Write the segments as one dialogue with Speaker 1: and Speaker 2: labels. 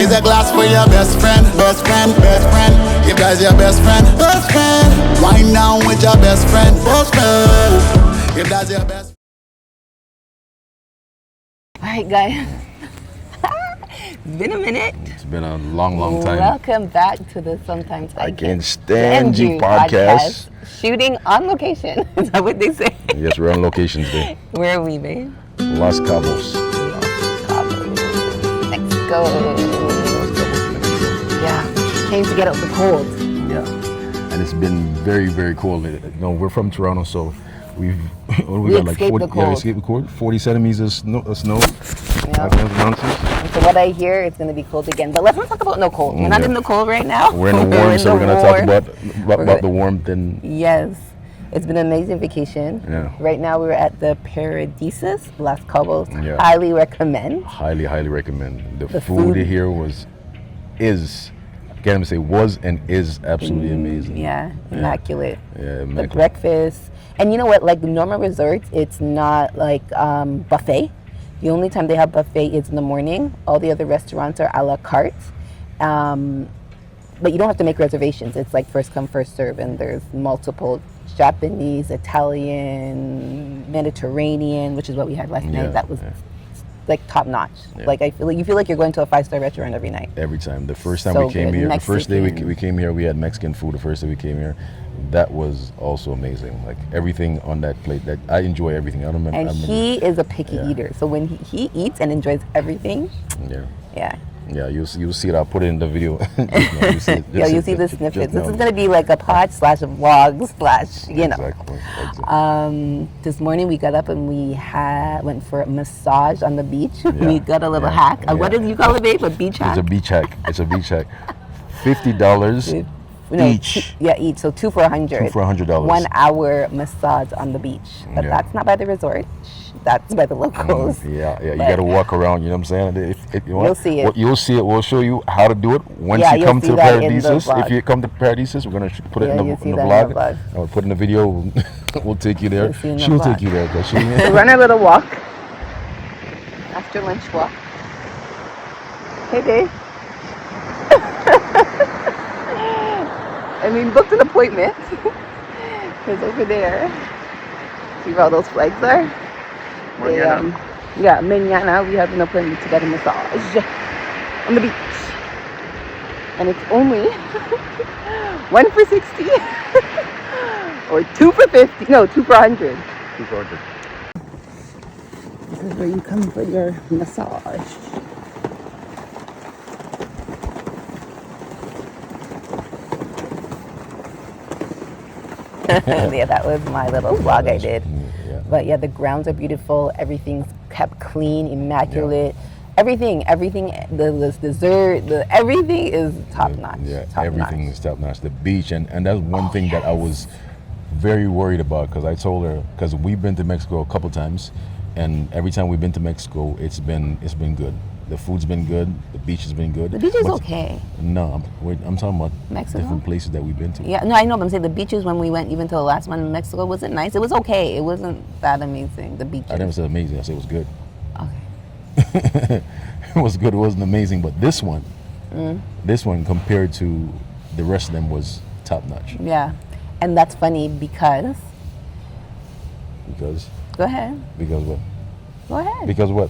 Speaker 1: Raise a glass for your best friend, best friend, best friend. If that's your best friend, best friend. Wind down with your best friend, best friend. If that's your best.
Speaker 2: All right, guys. It's been a minute.
Speaker 3: It's been a long time.
Speaker 2: Welcome back to the Sometimes
Speaker 3: I Can't Stand You podcast.
Speaker 2: Shooting on location. Is that what they say?
Speaker 3: Yes, we're on location today.
Speaker 2: Where are we, babe?
Speaker 3: Los Cabos.
Speaker 2: Mexico. Yeah. Came to get out the cold.
Speaker 3: Yeah. And it's been very cold. You know, we're from Toronto, so we got like 40,
Speaker 2: the cold.
Speaker 3: we escaped the cold. 40 centimeters of snow.
Speaker 2: Yeah. And so what I hear, it's going to be cold again. But let's not talk about no cold. We're not in the cold right now.
Speaker 3: We're in the warm, so we're going to talk about the warmth. And
Speaker 2: yes. It's been an amazing vacation.
Speaker 3: Yeah.
Speaker 2: Right now we're at the Paradisus, Las Cabos.
Speaker 3: Yeah.
Speaker 2: Highly recommend.
Speaker 3: Highly recommend. The food here is absolutely amazing.
Speaker 2: Yeah, immaculate.
Speaker 3: Yeah, immaculate.
Speaker 2: The breakfast. And you know what, like the normal resorts, it's not like buffet. The only time they have buffet is in the morning. All the other restaurants are a la carte. But you don't have to make reservations. It's like first come, first serve. And there's multiple Japanese, Italian, Mediterranean, which is what we had last night. That was like top notch. Yeah. Like you feel like you're going to a 5-star restaurant every night.
Speaker 3: Every time. The first time we came here, Mexican. The first day we came here, we had Mexican food. The first day we came here, that was also amazing. Like everything on that plate. That I enjoy everything. I remember.
Speaker 2: And he is a picky eater. So when he eats and enjoys everything. Yeah,
Speaker 3: you'll see it. I'll put it in the video.
Speaker 2: You'll see the snippets. This is going to be like a pod/vlog/ you know.
Speaker 3: Exactly.
Speaker 2: This morning we got up and we went for a massage on the beach. We got a little hack. What did you call it, babe? A beach hack?
Speaker 3: It's a beach hack. $50 each.
Speaker 2: Each. So $2 for $100.
Speaker 3: $2 for $100.
Speaker 2: 1 hour massage on the beach. But that's not by the resort. That's by the locals.
Speaker 3: You got to walk around. You know what I'm saying?
Speaker 2: You'll see it.
Speaker 3: You'll see it. We'll show you how to do it once you come to the Paradisus. If you come to Paradisus, we're gonna put it in the vlog. I'll put in the video. We'll take you there. She'll take you there.
Speaker 2: We'll run a little walk. After lunch walk. Hey, babe. And we booked an appointment. Because over there, see where all those flags are? Mañana we have an appointment to get a massage on the beach. And it's only 1 for $60 or 2 for $50. No, 2 for $100.
Speaker 3: 2 for $100.
Speaker 2: This is where you come for your massage. That was my little vlog I did. But the grounds are beautiful. Everything's kept clean, immaculate. Everything, the dessert, everything is top notch.
Speaker 3: Everything is top notch. The beach, and that's one thing that I was very worried about, because I told her, because we've been to Mexico a couple times, and every time we've been to Mexico, it's been good. The food's been good. The beach has been good.
Speaker 2: The beach is okay.
Speaker 3: No, I'm talking about
Speaker 2: Mexico?
Speaker 3: Different places that we've been to.
Speaker 2: Yeah, no, I know, but I'm saying the beaches when we went, even to the last one in Mexico, wasn't nice. It was okay. It wasn't that amazing, the beaches.
Speaker 3: I never said amazing. I said it was good.
Speaker 2: Okay.
Speaker 3: It was good. It wasn't amazing, but this one compared to the rest of them was top notch.
Speaker 2: Yeah, and that's funny because. Go ahead.
Speaker 3: Because what?
Speaker 2: Go ahead.
Speaker 3: Because what?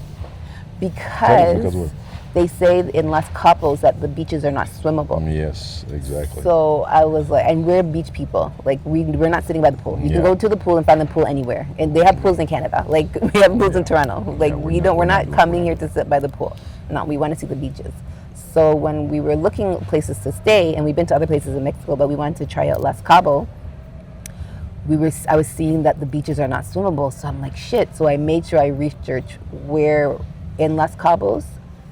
Speaker 2: Because they say in Las Cabos that the beaches are not swimmable.
Speaker 3: Yes, exactly.
Speaker 2: So I was like, and we're beach people. Like we're not sitting by the pool. You can go to the pool and find the pool anywhere. And they have pools in Canada. Like we have pools in Toronto. Like we're not coming here to sit by the pool. No, we want to see the beaches. So when we were looking at places to stay, and we've been to other places in Mexico, but we wanted to try out Las Cabos. I was seeing that the beaches are not swimmable. So I'm like, shit. So I made sure I researched where in Las Cabos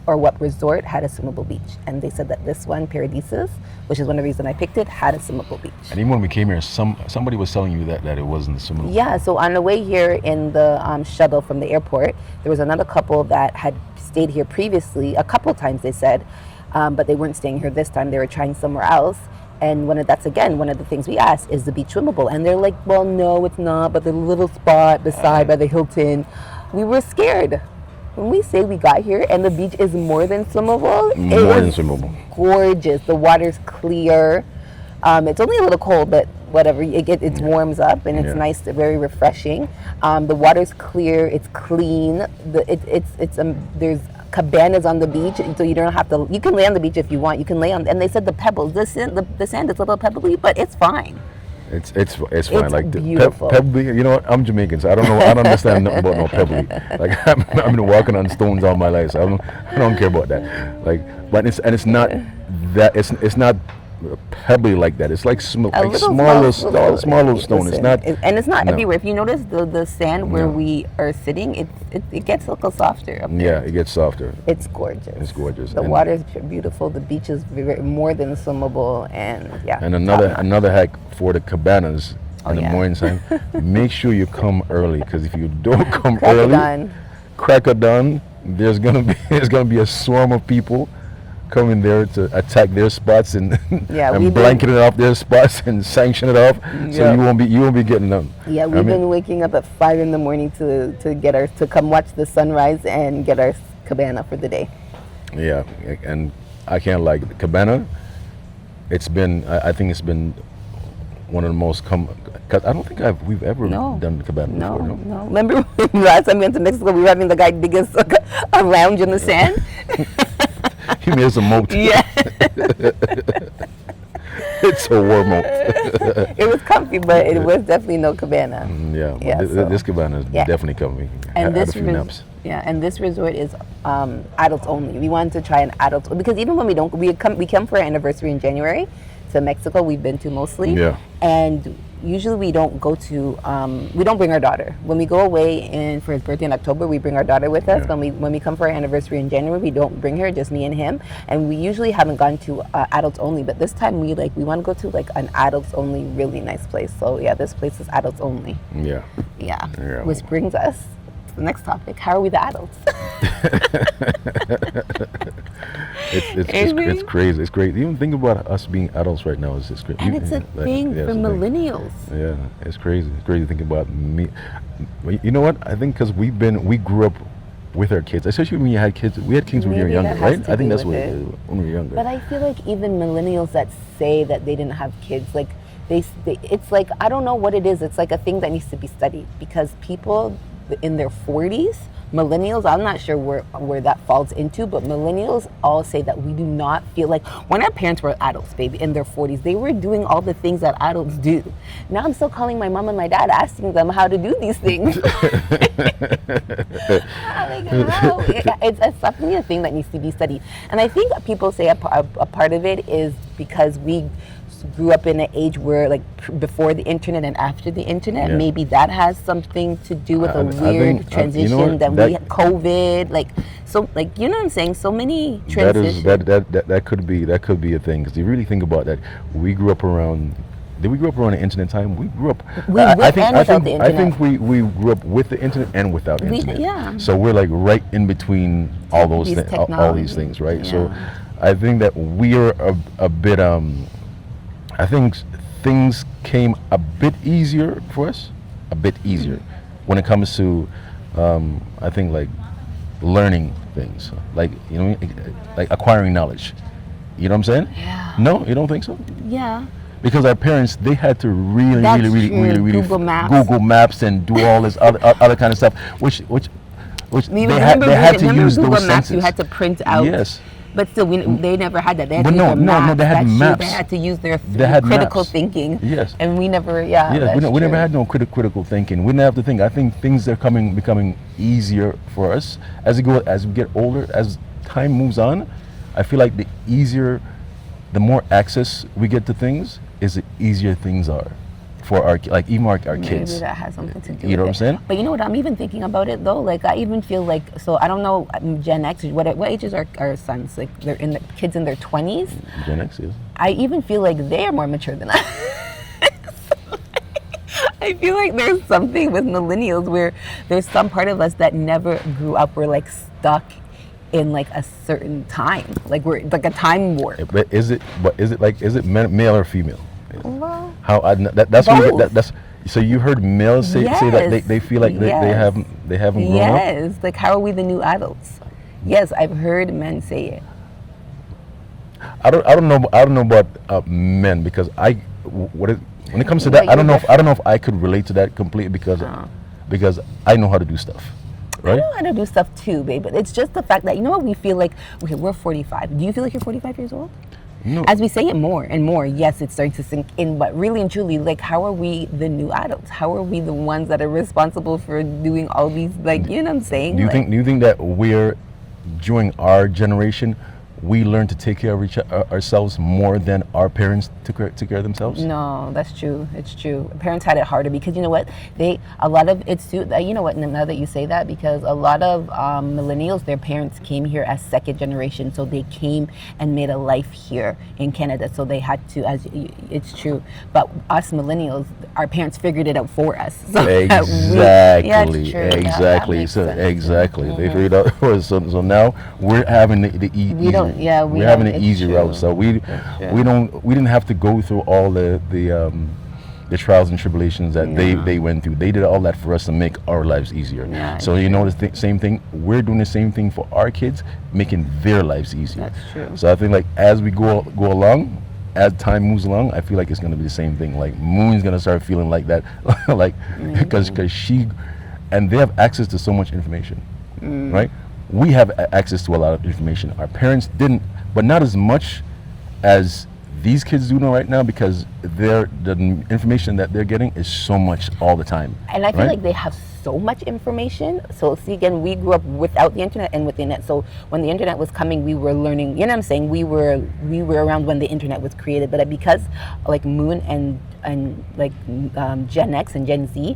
Speaker 2: or what resort had a swimmable beach, and they said that this one, Paradisus, which is one of the reasons I picked it, had a swimmable beach.
Speaker 3: And even when we came here, somebody was telling you that it wasn't swimmable.
Speaker 2: Yeah, so on the way here in the shuttle from the airport, there was another couple that had stayed here previously, a couple times they said, but they weren't staying here this time, they were trying somewhere else. And that's again one of the things we asked, is the beach swimmable? And they're like, well, no, it's not, but the little spot beside by the Hilton, we were scared. when we say we got here and the beach is more than swimmable,
Speaker 3: More than swimmable.
Speaker 2: Gorgeous. The water's clear. It's only a little cold, but whatever. It warms up and it's nice, very refreshing. The water's clear. It's clean. There's cabanas on the beach, so you don't have to. You can lay on the beach if you want. You can lay on, and they said the pebbles, the sand is a little pebbly, but it's fine.
Speaker 3: It's fine. Like
Speaker 2: beautiful.
Speaker 3: Pebbly, you know what? I'm Jamaican, so I don't know. I don't understand nothing about no pebbly. Like I've been walking on stones all my life, so I don't care about that. Like, but it's not that. It's not pebbly like that. It's like small little stone. It's not,
Speaker 2: and it's not everywhere. If you notice the sand where we are sitting, it gets a little softer up there.
Speaker 3: Yeah, it gets softer.
Speaker 2: It's gorgeous.
Speaker 3: It's gorgeous.
Speaker 2: The water is beautiful. The beach is more than swimmable, and
Speaker 3: And another hack for the Cabbanas in the morning time. Make sure you come early, because if you don't come early, crack of dawn, there's gonna be a swarm of people coming there to attack their spots and blanket it off their spots and sanction it off, so you won't be getting them.
Speaker 2: Yeah, we've been waking up at 5 in the morning to come watch the sunrise and get our cabana for the day.
Speaker 3: Yeah, and I can't like the cabana. I think it's been one of the most because I don't think we've ever done the cabana before.
Speaker 2: No. Remember last time we went to Mexico, we were having the guy dig us a lounge in the sand.
Speaker 3: He made us a moat.
Speaker 2: Yeah.
Speaker 3: It's a war moat.
Speaker 2: It was comfy, but it was definitely no cabana.
Speaker 3: This cabana is definitely comfy.
Speaker 2: And this resort is adults only. We wanted to try an adult, because even when we come for our anniversary in January to Mexico. We've been to mostly.
Speaker 3: Yeah.
Speaker 2: And usually we don't go to, we don't bring our daughter. When we go away for his birthday in October, we bring our daughter with us. When we come for our anniversary in January, we don't bring her, just me and him. And we usually haven't gone to adults only, but this time we want to go to like an adults only really nice place. So yeah, this place is adults only.
Speaker 3: Yeah.
Speaker 2: Which brings us to the next topic. How are we the adults?
Speaker 3: It's crazy. It's great. Even think about us being adults right now. It's just crazy.
Speaker 2: And it's a thing for millennials.
Speaker 3: Yeah, it's crazy. It's crazy to think about me. You know what? I think because we grew up with our kids, especially when you had kids. We had kids when we were younger, right? I think that's what it is, when we were younger.
Speaker 2: But I feel like even millennials that say that they didn't have kids, like it's like, I don't know what it is. It's like a thing that needs to be studied, because people in their 40s, millennials, I'm not sure where that falls into, but millennials all say that we do not feel like, when our parents were adults, baby, in their 40s, they were doing all the things that adults do. Now I'm still calling my mom and my dad, asking them how to do these things. It's definitely a thing that needs to be studied. And I think people say a part of it is because we grew up in an age where, like, before the internet and after the internet, maybe that has something to do with a weird transition. We had COVID, you know what I'm saying? So many transitions.
Speaker 3: That could be a thing, because you really think about that. We grew up around. Did we grow up around the internet time? We grew up. I think we grew up with the internet and without the internet.
Speaker 2: Yeah.
Speaker 3: So we're like right in between all those things, all these things, right? Yeah. So I think that we are a bit. I think things came a bit easier for us, when it comes to, I think, like learning things, like, you know, like acquiring knowledge. You know what I'm saying?
Speaker 2: Yeah.
Speaker 3: No, you don't think so?
Speaker 2: Yeah.
Speaker 3: Because our parents, they had to really
Speaker 2: Google
Speaker 3: Maps and do all this other kind of stuff, which they had to use
Speaker 2: Google
Speaker 3: those
Speaker 2: Maps
Speaker 3: senses.
Speaker 2: You had to print out.
Speaker 3: Yes.
Speaker 2: But still, they never had that. They had
Speaker 3: they had maps.
Speaker 2: They had to use their critical
Speaker 3: maps.
Speaker 2: Thinking.
Speaker 3: Yes.
Speaker 2: And we never, we
Speaker 3: never had no critical thinking. We didn't have to think. I think things are becoming easier for us as we get older, as time moves on. I feel like the more access we get to things, is the easier things are for our kids.
Speaker 2: Maybe that has something to do with it.
Speaker 3: You know what I'm saying?
Speaker 2: But you know what, I'm even thinking about it though, like I even feel like, so I don't know, Gen X, what ages are our sons? Like they're kids in their 20s?
Speaker 3: Gen X, yes.
Speaker 2: I even feel like they are more mature than us. I feel like there's something with millennials where there's some part of us that never grew up, we're like stuck in like a certain time. Like we're like a time warp.
Speaker 3: But is it male or female?
Speaker 2: Well,
Speaker 3: that's So you heard males say that they feel like they haven't grown up?
Speaker 2: Yes, like how are we the new adults? Yes, I've heard men say it.
Speaker 3: I don't know about men, because when it comes to that, I don't know if I could relate to that completely, because I know how to do stuff. Right?
Speaker 2: I know how to do stuff too, babe, but it's just the fact that, you know what, we feel like, okay, we're 45. Do you feel like you're 45 years old?
Speaker 3: No.
Speaker 2: As we say it more and more, yes, it's starting to sink in, but really and truly, like, how are we the new adults? How are we the ones that are responsible for doing all these, like, you know what I'm saying?
Speaker 3: Do you think that we're, during our generation, we learn to take care of ourselves more than our parents took care of themselves?
Speaker 2: No, that's true. It's true. Parents had it harder because, you know what, a lot of it's too, you know what, now that you say that, because a lot of millennials, their parents came here as second generation, so they came and made a life here in Canada, so they had to, it's true. But us millennials, our parents figured it out for us. So
Speaker 3: Exactly.
Speaker 2: Mm-hmm.
Speaker 3: They figured out for us. So now we're having we're having an easy route. So we didn't have to go through all the trials and tribulations that they went through. They did all that for us to make our lives easier.
Speaker 2: Yeah,
Speaker 3: so you know the same thing. We're doing the same thing for our kids, making their lives easier.
Speaker 2: That's true.
Speaker 3: So I think, like, as we go along, as time moves along, I feel like it's going to be the same thing. Like, Moon's going to start feeling like that, like, because and they have access to so much information, right? We have access to a lot of information. Our parents didn't, but not as much as these kids do know right now, because the information that they're getting is so much all the time.
Speaker 2: And I feel like they have so much information. So see, again, we grew up without the internet and with the internet. So when the internet was coming, we were learning, you know what I'm saying? We were around when the internet was created. But because like Moon and like Gen X and Gen Z,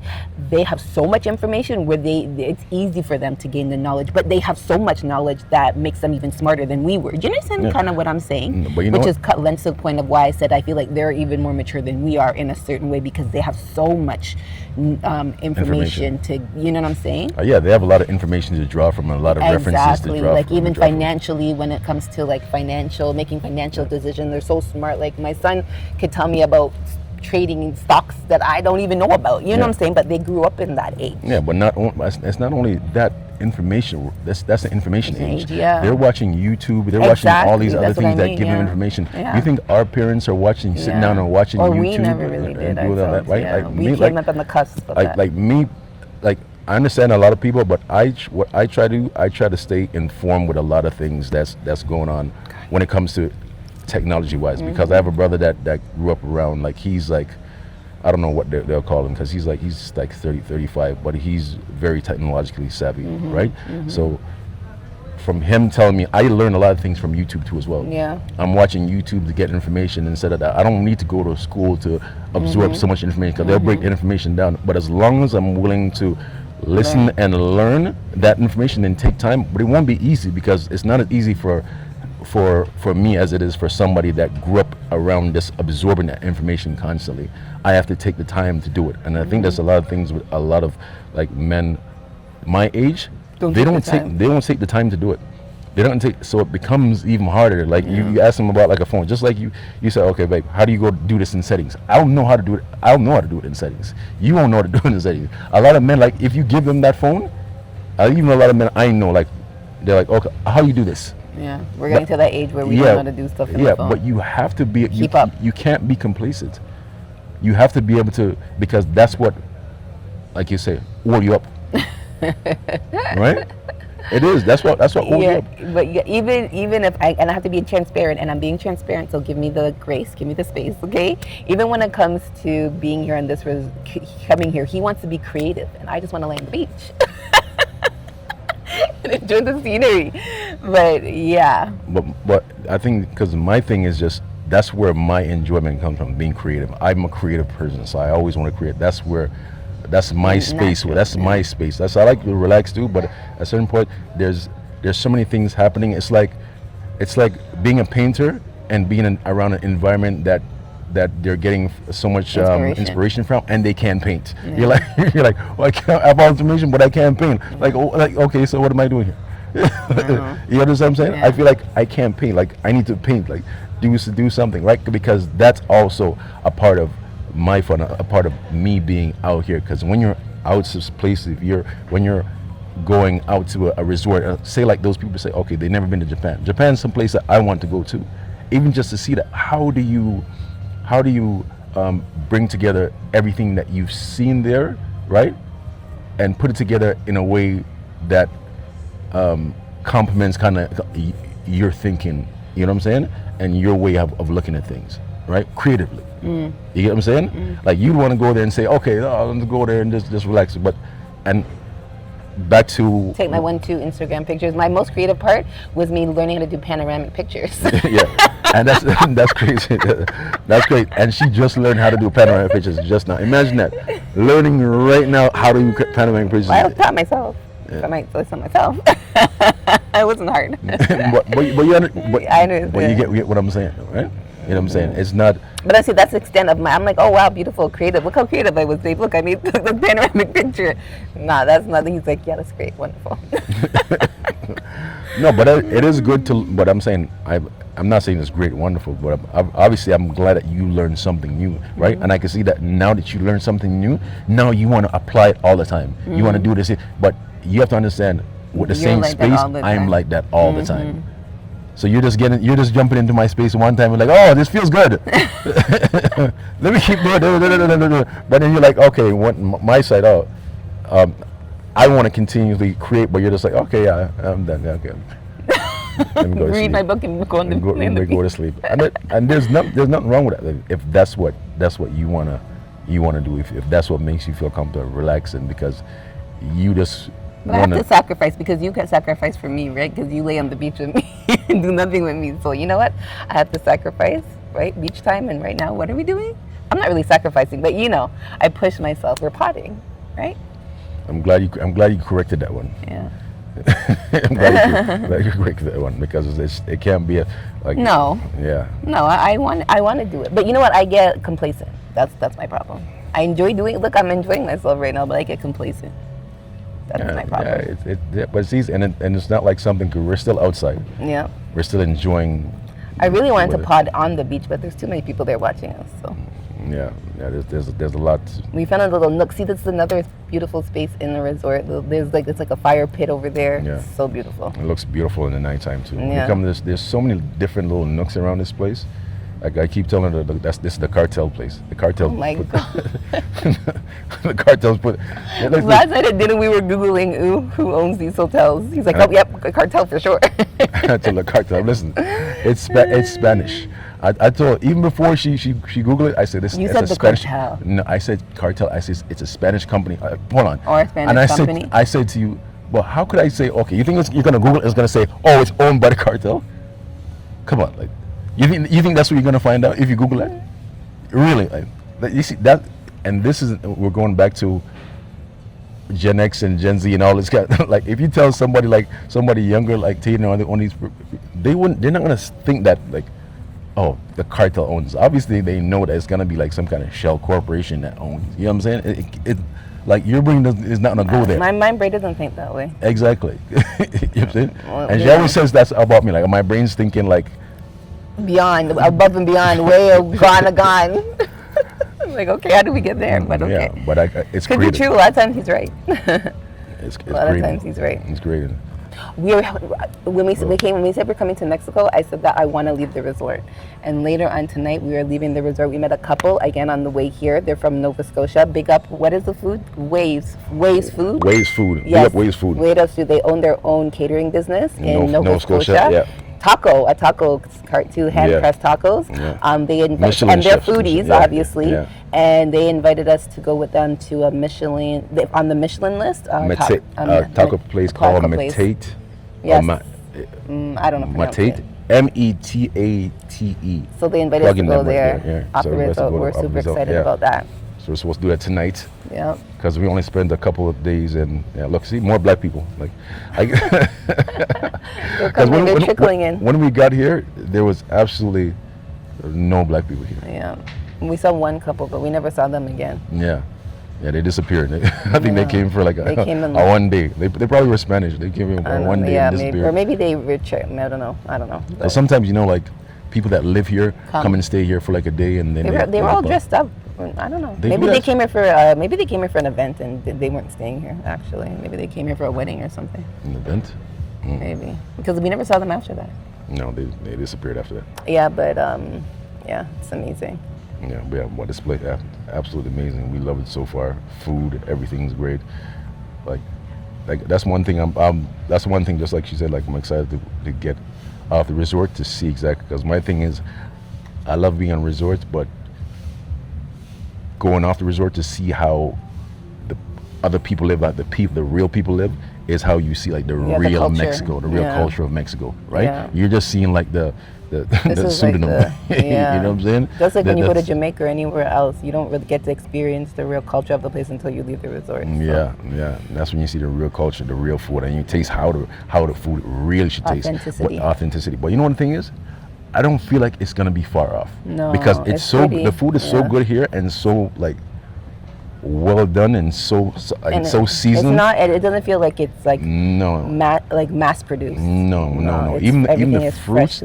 Speaker 2: they have so much information where it's easy for them to gain the knowledge, but they have so much knowledge that makes them even smarter than we were. Do you understand kind of what I'm saying?
Speaker 3: But which
Speaker 2: lends to the point of why I said I feel like they're even more mature than we are in a certain way, because they have so much information to, you know what I'm saying?
Speaker 3: Yeah, they have a lot of information to draw from, a lot of references to draw
Speaker 2: like
Speaker 3: from.
Speaker 2: even financially, when it comes to like making financial decisions, they're so smart. Like my son could tell me about trading in stocks that I don't even know about. You know what I'm saying? But they grew up in that age.
Speaker 3: Yeah, but it's not only that information. That's the information age.
Speaker 2: Yeah.
Speaker 3: They're watching YouTube. They're watching all these other things that give them information.
Speaker 2: Yeah.
Speaker 3: You think our parents are sitting down and watching YouTube?
Speaker 2: We never really did.
Speaker 3: Right?
Speaker 2: Yeah.
Speaker 3: Like
Speaker 2: we came up on the cusp of that.
Speaker 3: Like me, like I understand a lot of people, but what I try to stay informed with a lot of things that's going on when it comes to technology wise, because I have a brother that grew up around, like, he's like, I don't know what they'll call him, because he's like 30, 35, but he's very technologically savvy, right? So from him telling me, I learned a lot of things from YouTube too as well.
Speaker 2: Yeah.
Speaker 3: I'm watching YouTube to get information instead of that. I don't need to go to school to absorb so much information, because they'll break the information down. But as long as I'm willing to listen and learn that information and take time, but it won't be easy, because it's not as easy for me as it is for somebody that grew up around this, absorbing that information constantly. I have to take the time to do it, and I think there's a lot of things with a lot of like men my age. They don't take the time to do it. They don't take, so it becomes even harder. Like you ask them about like a phone, just like you say, okay, babe, how do you go do this in settings? I don't know how to do it. I don't know how to do it in settings. You don't know how to do it in settings. A lot of men, like, if you give them that phone, even a lot of men I know, like, they're like, okay, how do you do this?
Speaker 2: Yeah, we're getting to that age where we don't know how to do stuff in the phone.
Speaker 3: But you have to be,
Speaker 2: Keep up.
Speaker 3: You can't be complacent. You have to be able to, because that's what, like you say, oil you up. Right? It is. That's what oil you up.
Speaker 2: But even if I have to be transparent, and I'm being transparent, so give me the grace, give me the space, okay? Even when it comes to being here on this, coming here, he wants to be creative, and I just want to lay on the beach. And enjoy the scenery. But yeah.
Speaker 3: But I think, because my thing is just, that's where my enjoyment comes from, being creative. I'm a creative person, so I always want to create. That's my space. That's my space. I like to relax too, but at a certain point, there's so many things happening. It's like being a painter and being around an environment that they're getting so much inspiration from, and they can't paint. Yeah. You're like, well, I can't have all information, but I can't paint. Like, okay, so what am I doing here? You understand what I'm saying?
Speaker 2: Yeah.
Speaker 3: I feel like I can't paint. Like, I need to paint. Like, do something, right? Because that's also a part of my fun, a part of me being out here. Because when you're out to places, when you're going out to a resort, say like those people say, okay, they've never been to Japan. Japan's some place that I want to go to, even just to see that. How do you bring together everything that you've seen there, right, and put it together in a way that complements kind of your thinking, you know what I'm saying, and your way of looking at things, right, creatively. You get what I'm saying? Like, you'd want to go there and say, okay, I'll go there and just relax, and back to
Speaker 2: take my 1-2 Instagram pictures. My most creative part was me learning how to do panoramic pictures.
Speaker 3: Yeah, and that's crazy. That's great. And she just learned how to do panoramic pictures just now. Imagine that, learning right now how to do panoramic pictures.
Speaker 2: Well, I taught myself. Yeah. I might listen myself. It wasn't hard.
Speaker 3: but you get what I'm saying, right? You know what I'm saying? It's not.
Speaker 2: But I see that's the extent of I'm like, oh wow, beautiful, creative. Look how creative I was, Dave. Look, I made the panoramic picture. Nah, that's nothing. He's like, yeah, that's great, wonderful.
Speaker 3: No, but it is good to. But I'm saying, I'm not saying it's great, wonderful. But obviously, I'm glad that you learned something new, right? And I can see that now that you learned something new, now you want to apply it all the time. You want to do this, but you have to understand, with the same space, I'm like that all the time. So you're just jumping into my space one time. You're like, oh, this feels good. Let me keep doing it. But then you're like, okay, my side out. I want to continually create, but you're just like, okay, yeah, I'm done. Okay. Let me go to
Speaker 2: read
Speaker 3: sleep.
Speaker 2: My book and go
Speaker 3: to sleep. And there's nothing wrong with that. If that's what you wanna do. If that's what makes you feel comfortable, relaxing, because you just.
Speaker 2: But I have to sacrifice, because you can sacrifice for me, right? Because you lay on the beach with me and do nothing with me. So you know what? I have to sacrifice, right? Beach time, and right now, what are we doing? I'm not really sacrificing, but I push myself. We're potting, right?
Speaker 3: I'm glad you corrected that one.
Speaker 2: Yeah.
Speaker 3: I'm glad you corrected that one, because it can't be
Speaker 2: no.
Speaker 3: Yeah.
Speaker 2: No, I want to do it, but you know what? I get complacent. That's my problem. I enjoy doing it. Look, I'm enjoying myself right now, but I get complacent. That's my problem.
Speaker 3: But it's easy, and it's not like something. We're still outside.
Speaker 2: Yeah.
Speaker 3: We're still enjoying.
Speaker 2: I really wanted to pod on the beach, but there's too many people there watching us. So.
Speaker 3: Yeah. There's a lot.
Speaker 2: We found a little nook. See, this is another beautiful space in the resort. It's like a fire pit over there. Yeah. It's so beautiful.
Speaker 3: It looks beautiful in the nightyme too.
Speaker 2: Yeah.
Speaker 3: There's so many different little nooks around this place. Like, I keep telling her, this is the Cartel place. The Cartel.
Speaker 2: Oh my God.
Speaker 3: The Cartel's put.
Speaker 2: Last night at dinner, we were Googling who owns these hotels. He's like, oh, yep, Cartel for sure.
Speaker 3: I told her, Cartel, listen, it's Spanish. I told her, even before she Googled it, I said,
Speaker 2: You said the
Speaker 3: Spanish.
Speaker 2: Cartel.
Speaker 3: No, I said Cartel. I said, it's a Spanish company. Hold on.
Speaker 2: Or a Spanish company.
Speaker 3: I said to you, well, how could I say, okay, you think you're going to Google it, it's going to say, oh, it's owned by the Cartel? Come on, like. You think that's what you're gonna find out if you Google it? Really? You see that? And this is, we're going back to Gen X and Gen Z and all this kind. Like, if you tell somebody younger, like Tina, on these, they're not gonna think that, like, oh, the Cartel owns. Obviously, they know that it's gonna be like some kind of shell corporation that owns. You know what I'm saying? It like, your brain is not gonna go there.
Speaker 2: My brain doesn't think that way.
Speaker 3: Exactly. You know what I'm saying? And she always says that's about me. Like, my brain's thinking like.
Speaker 2: Beyond, above and beyond, way gone. I'm like, okay, how do we get there? But okay.
Speaker 3: Yeah, but it's
Speaker 2: could be true. A lot of times he's right.
Speaker 3: It's
Speaker 2: a lot of times he's right.
Speaker 3: It's great.
Speaker 2: When we said we're coming to Mexico, I said that I want to leave the resort. And later on tonight, we were leaving the resort. We met a couple again on the way here. They're from Nova Scotia. Big up. What is the food? Waves food.
Speaker 3: Waves food.
Speaker 2: Yes.
Speaker 3: Big up Waves food.
Speaker 2: Waves food. They own their own catering business in Nova Scotia.
Speaker 3: Yeah.
Speaker 2: A taco cart too, hand pressed tacos.
Speaker 3: Yeah.
Speaker 2: They invite, and they're foodies, obviously. Yeah. And they invited us to go with them to a Michelin, on the Michelin list.
Speaker 3: Taco place called Metate.
Speaker 2: Yes. I don't know.
Speaker 3: Metate. Metate.
Speaker 2: So they invited us to go there. So we're super excited about that.
Speaker 3: So we're supposed to do that tonight.
Speaker 2: Yeah.
Speaker 3: Because we only spent a couple of days, and look, see, more black people. Like,
Speaker 2: they're trickling in.
Speaker 3: When we got here, there was absolutely no black people here.
Speaker 2: Yeah. We saw one couple, but we never saw them again.
Speaker 3: Yeah. Yeah, they disappeared. I think they came for like a 1 day. They probably were Spanish. They came in for 1 day and disappeared.
Speaker 2: Or maybe they were, I don't know.
Speaker 3: So sometimes, like, people that live here come and stay here for like a day, and then
Speaker 2: they were all dressed up. I don't know.
Speaker 3: They
Speaker 2: Maybe
Speaker 3: do
Speaker 2: they
Speaker 3: that.
Speaker 2: came here for an event and they weren't staying here. Actually, maybe they came here for a wedding or something.
Speaker 3: An event?
Speaker 2: Maybe because we never saw them after that.
Speaker 3: No, they disappeared after that.
Speaker 2: Yeah, but yeah, it's amazing.
Speaker 3: Yeah, we have what display. Absolutely amazing. We love it so far. Food, everything's great. Like that's one thing. That's one thing. Just like she said, like I'm excited to get off the resort to see exactly. Because my thing is, I love being on resorts, but going off the resort to see how the other people live, like the real people live, is how you see like the real
Speaker 2: culture.
Speaker 3: Mexico, the real culture of Mexico, right?
Speaker 2: Yeah.
Speaker 3: You're just seeing like the pseudonym.
Speaker 2: Like
Speaker 3: You know what I'm saying?
Speaker 2: Just like when you go to Jamaica or anywhere else, you don't really get to experience the real culture of the place until you leave the resort. So.
Speaker 3: Yeah. That's when you see the real culture, the real food, and you taste how the food really should taste. Authenticity. But you know what the thing is? I don't feel like it's gonna be far off.
Speaker 2: No,
Speaker 3: because it's so
Speaker 2: pretty.
Speaker 3: the food is so good here and so like well done and so seasoned.
Speaker 2: It's not. It doesn't feel like it's like
Speaker 3: no
Speaker 2: mass produced.
Speaker 3: No. Even the fruits.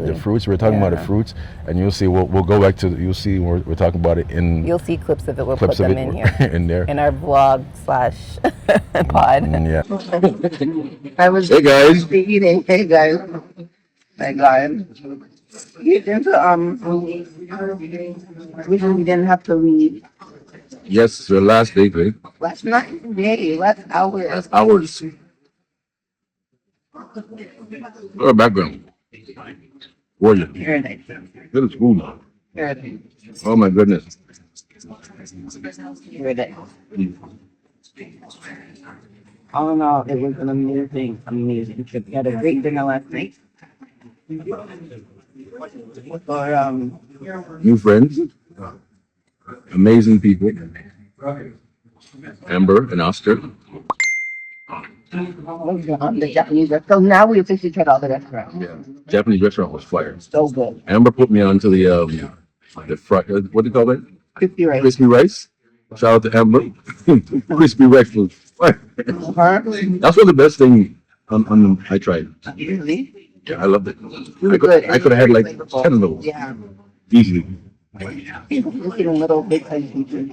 Speaker 3: We're talking about the fruits, and you'll see. We'll go back to. You'll see. We're talking about it in.
Speaker 2: You'll see clips of it. We'll put them in here.
Speaker 3: In there.
Speaker 2: In our vlog / pod.
Speaker 3: Yeah.
Speaker 4: I was
Speaker 3: Hey guys.
Speaker 4: eating. Hey guys. Hey guys. You didn't we didn't have to leave
Speaker 3: Yes, it's the last day, babe.
Speaker 4: last night. Hey, last hour.
Speaker 3: Hours. What a background. Gorgeous.
Speaker 4: Here it is.
Speaker 3: Good as food.
Speaker 4: Here it is.
Speaker 3: Oh my goodness.
Speaker 4: Here it is. All in all, it was an amazing trip. We had a great dinner last night. For
Speaker 3: New friends. Amazing people. Amber and Oscar.
Speaker 4: the Japanese restaurant. So now we officially tried all the restaurants.
Speaker 3: Yeah. Japanese restaurant was fire.
Speaker 4: So good.
Speaker 3: Amber put me on to the fry, what do you call it?
Speaker 4: Crispy rice.
Speaker 3: Crispy rice. Shout out to Amber. Crispy rice was fire.
Speaker 4: Uh-huh.
Speaker 3: That's one of the best things I tried.
Speaker 4: Really?
Speaker 3: Yeah, I loved it.
Speaker 4: Good.
Speaker 3: I could have had like 10 of those.
Speaker 4: Yeah.
Speaker 3: Easily.
Speaker 4: Just getting little big size pieces.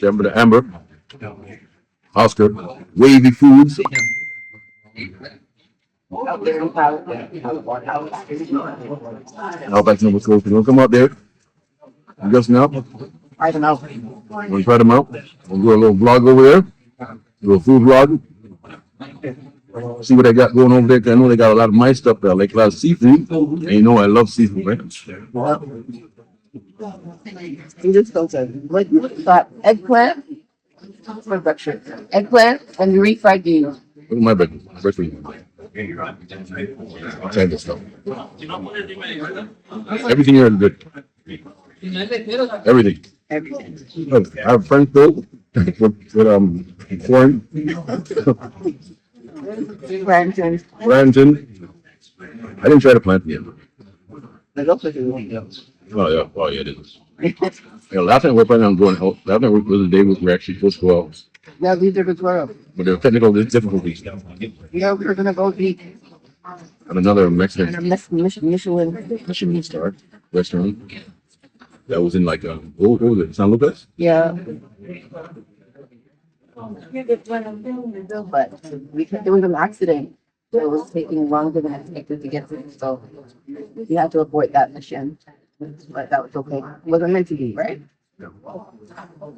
Speaker 3: Amber to Amber. Oscar. Wavy Foods.
Speaker 4: Out there in Palo.
Speaker 3: I'll back to what's close. You want to come out there? You just now?
Speaker 4: I don't know.
Speaker 3: Want to try them out? We'll do a little vlog over there. Do a food vlog. See what they got going over there. 'Cause I know they got a lot of my stuff there, like a lot of seafood. And you know I love seafood, right?
Speaker 4: You just don't say. What got eggplant for breakfast? Eggplant and refried beans.
Speaker 3: Look at my breakfast. Breakfast. I'll try this stuff. Everything here is good. Everything.
Speaker 4: Everything.
Speaker 3: Oh, I have French toast with corn.
Speaker 4: Plantain.
Speaker 3: Plantain. I didn't try the plantain yet.
Speaker 4: It looks like it's really good.
Speaker 3: Oh yeah, it is. Yeah, last night we're planning on going out. Last night was the day we were actually supposed to go out.
Speaker 4: Yeah, these are good as well.
Speaker 3: But there were technical difficulties.
Speaker 4: Yeah, we were gonna go eat
Speaker 3: And another
Speaker 4: at
Speaker 3: Mexican
Speaker 4: a Michelin
Speaker 3: star restaurant that was in like what was it? San Lucas?
Speaker 4: Yeah. But there was an accident. So it was taking longer than expected to get to. So we had to abort that mission. But that was okay. It wasn't meant to be, right?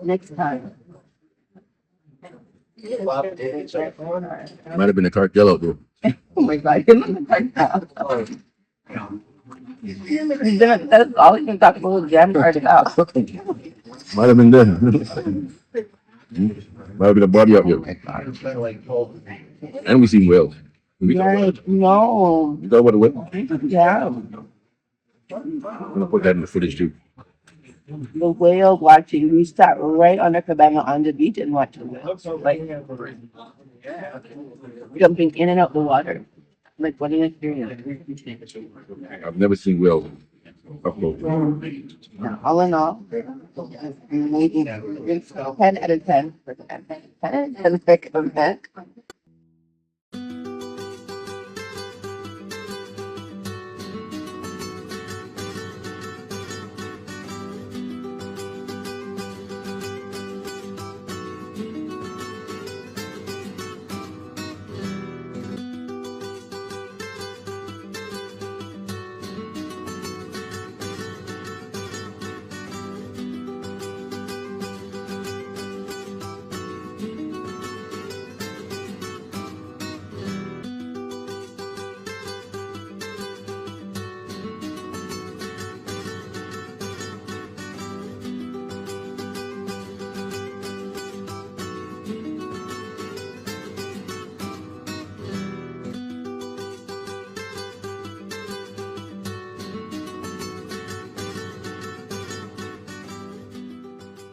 Speaker 4: Next time.
Speaker 3: Might have been a cartel out there.
Speaker 4: Oh my God, him on the cartel. That's all we can talk about, jam cartel.
Speaker 3: Might have been there. Might have been a body out here. And we seen whales.
Speaker 4: Right, no.
Speaker 3: You thought about the whale?
Speaker 4: Yeah.
Speaker 3: I'm gonna put that in the footage too.
Speaker 4: The whale watching. We sat right on the cabana on the beach and watched the whale. Like jumping in and out the water. Like what an experience.
Speaker 3: I've never seen whales up close.
Speaker 4: Yeah, all in all, maybe 10 out of 10. 10 out of 10.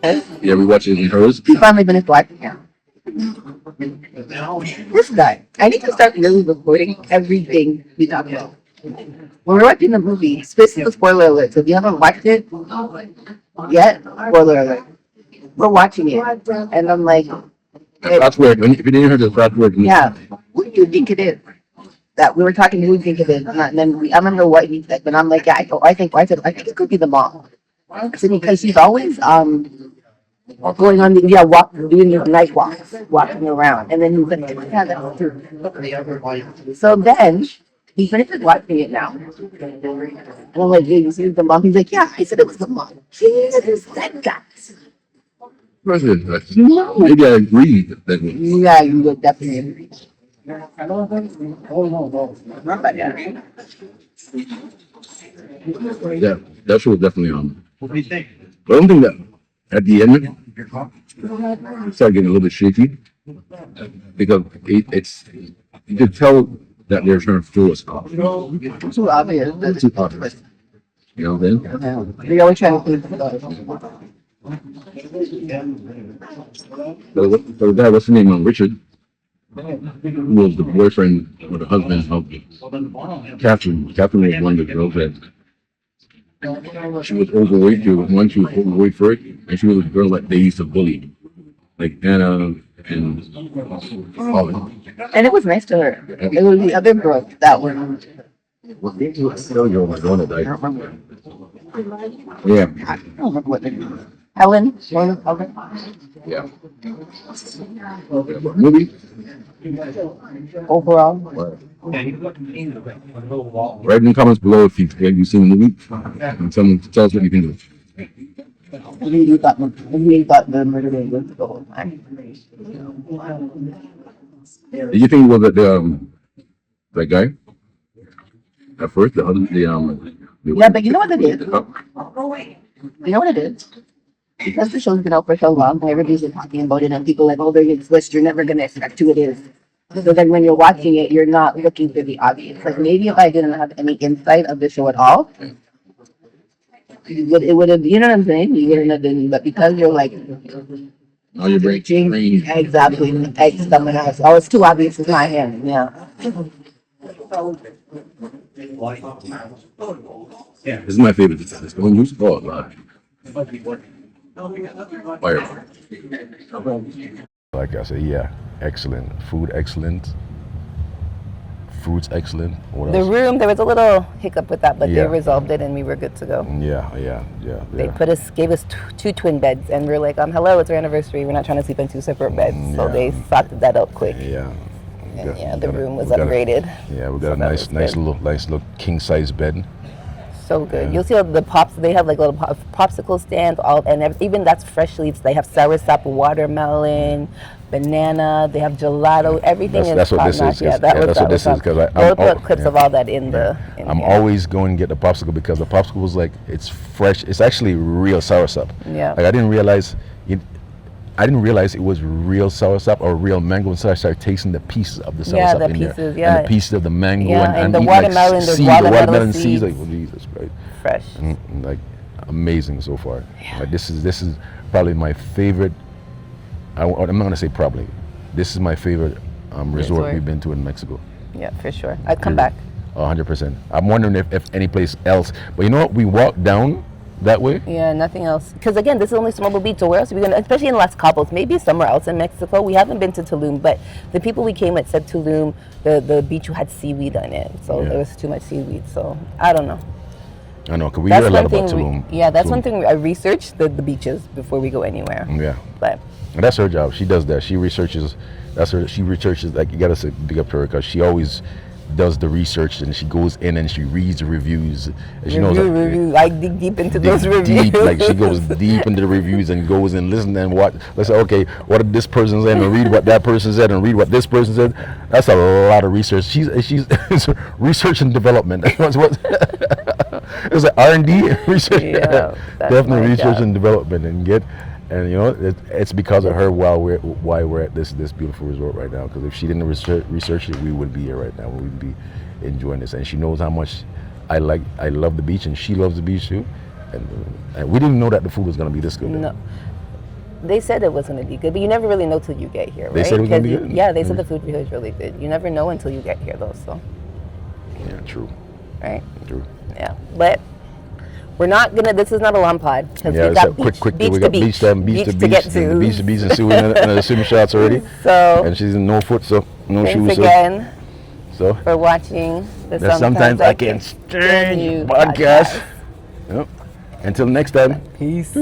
Speaker 3: Yeah, we watch it in hers.
Speaker 4: He finally finished watching it. This guy. I need to start really recording everything we talk about. When we're watching the movie, specifically spoiler alert. So if you haven't watched it yet, spoiler alert. We're watching it, and I'm like,
Speaker 3: That's weird. If you didn't hear the that's weird.
Speaker 4: yeah, what do you think it is? That we were talking, who do you think it is? And then I remember what he said, but I'm like, yeah, I think it could be the mom. I said, because she's always going on the doing the night walks, walking around, and then he's like, yeah, that's true. So then he finishes watching it now, and I'm like, yeah, you see the mom? He's like, yeah, I said it was the mom. Jesus, that guy.
Speaker 3: Maybe I agree that
Speaker 4: Yeah, you would definitely agree.
Speaker 3: yeah, that show was definitely on. But I don't think that at the end it started getting a little bit shaky because it's you could tell that they're trying to fool us off.
Speaker 4: Too obvious.
Speaker 3: That's too obvious. You know what I'm saying?
Speaker 4: They always try to think
Speaker 3: The guy, what's his name? Richard, who was the boyfriend or the husband of Catherine. Catherine was one of the girls that she was overweight. She was overweight for it, and she was a girl that they used to bully, like Anna and Colin.
Speaker 4: and it was nice to her. It was the other girl that were.
Speaker 3: Still, you're like one that
Speaker 4: I don't remember.
Speaker 3: Yeah,
Speaker 4: I don't remember what they were. Helen. Helen.
Speaker 3: yeah. Movie.
Speaker 4: Overall.
Speaker 3: Write in the comments below if you've seen the movie, and tell us what you think of it.
Speaker 4: You thought the murder was the whole time.
Speaker 3: Did you think it was that guy at first?
Speaker 4: Yeah, but you know what it is? You know what it is? Because the show's been out for so long, everybody's been talking about it, and people are like, oh, there's a twist, you're never gonna expect who it is. So then when you're watching it, you're not looking for the obvious. Like maybe if I didn't have any insight of the show at all, it would have, you know what I'm saying? You wouldn't have been, but because you're like,
Speaker 3: Oh, your brain.
Speaker 4: exactly, X someone else. Oh, it's too obvious, it's not him, yeah.
Speaker 3: This is my favorite. This one use God. Fire. Like I said, yeah, excellent. Food excellent. Fruits excellent. What
Speaker 2: The
Speaker 3: else?
Speaker 2: room, there was a little hiccup with that, but
Speaker 3: Yeah.
Speaker 2: they resolved it and we were good to go.
Speaker 3: Yeah.
Speaker 2: They gave us two twin beds, and we're like, hello, it's our anniversary. We're not trying to sleep in two separate beds, so
Speaker 3: Yeah.
Speaker 2: they sorted that out quick.
Speaker 3: Yeah.
Speaker 2: And yeah, the room was
Speaker 3: we got
Speaker 2: upgraded.
Speaker 3: Yeah, we got
Speaker 2: So
Speaker 3: a
Speaker 2: that was
Speaker 3: nice
Speaker 2: good.
Speaker 3: little king size bed.
Speaker 2: So good.
Speaker 3: Yeah.
Speaker 2: You'll see all the pops. They have like little popsicle stands, even that's fresh leaves. They have soursop, watermelon, banana. They have gelato. Everything is
Speaker 3: That's what this
Speaker 2: top-notch.
Speaker 3: is.
Speaker 2: Yeah,
Speaker 3: That's what this is, 'cause
Speaker 2: we'll put clips of all that in the.
Speaker 3: I'm
Speaker 2: here.
Speaker 3: always going to get the popsicle because the popsicle was like it's fresh. It's actually real soursop.
Speaker 2: Yeah.
Speaker 3: Like I didn't realize it was real soursop or real mango until I started tasting the pieces of the soursop
Speaker 2: Yeah, the
Speaker 3: in there.
Speaker 2: pieces, yeah.
Speaker 3: And the pieces of the mango
Speaker 2: Yeah, and the
Speaker 3: eating,
Speaker 2: watermelon,
Speaker 3: like,
Speaker 2: there's
Speaker 3: the
Speaker 2: watermelon
Speaker 3: watermelon seeds.
Speaker 2: seeds.
Speaker 3: Like, well, Jesus Christ.
Speaker 2: Fresh.
Speaker 3: Like amazing so far. Like this is probably my favorite. I'm not gonna say probably. This is my favorite resort we've been to in Mexico.
Speaker 2: Yeah, for sure. I'd come back.
Speaker 3: 100%. I'm wondering if any place else. But you know what? We walked down that way.
Speaker 2: Yeah, nothing else. Because again, this is only Small Beach, so where else are we going to, especially in Las Cabos, maybe somewhere else in Mexico. We haven't been to Tulum, but the people we came with said Tulum, the beach had seaweed on it. So there was too much seaweed. So I don't know.
Speaker 3: I know, because we hear a lot about Tulum.
Speaker 2: That's
Speaker 3: Tulum.
Speaker 2: one thing I research the beaches before we go anywhere.
Speaker 3: Yeah.
Speaker 2: But
Speaker 3: And that's her job. She does that. She researches. She researches. Like you gotta say, big up to her because she always does the research and she goes in and she reads the reviews. And she knows.
Speaker 2: I dig deep into those reviews.
Speaker 3: Deep, like she goes deep into the reviews and goes and listen and what. Let's say, okay, what did this person say and read what that person said and read what this person said. That's a lot of research. She's it's research and development. That's what. It's like R&D research.
Speaker 2: Yeah, that's
Speaker 3: definitely
Speaker 2: my
Speaker 3: research
Speaker 2: job.
Speaker 3: and development and you know it's because of her why we're at this beautiful resort right now. Because if she didn't research it, we would be here right now. We would be enjoying this. And she knows how much I love the beach, and she loves the beach too. And we didn't know that the food was gonna be this good.
Speaker 2: No. They said it was going to be good, but you never really know till you get here, right?
Speaker 3: They said it was gonna be
Speaker 2: 'Cause
Speaker 3: good?
Speaker 2: Yeah, they said the food here is really good. You never know until you get here, though. So,
Speaker 3: Yeah, true.
Speaker 2: right?
Speaker 3: True.
Speaker 2: Yeah, but we're not gonna. This is not a long pod because
Speaker 3: Yeah,
Speaker 2: we've
Speaker 3: so
Speaker 2: got beach,
Speaker 3: quick.
Speaker 2: beach
Speaker 3: We
Speaker 2: to
Speaker 3: got
Speaker 2: beach,
Speaker 3: beach to
Speaker 2: get
Speaker 3: beach,
Speaker 2: to.
Speaker 3: beach to beach, and Sue in the swimming shots already.
Speaker 2: So,
Speaker 3: And she's in no foot, so no
Speaker 2: thanks
Speaker 3: shoes.
Speaker 2: again
Speaker 3: So
Speaker 2: for watching the
Speaker 3: that sometimes I can't stand
Speaker 2: you
Speaker 3: podcast. Yep. Until next time.
Speaker 2: Peace.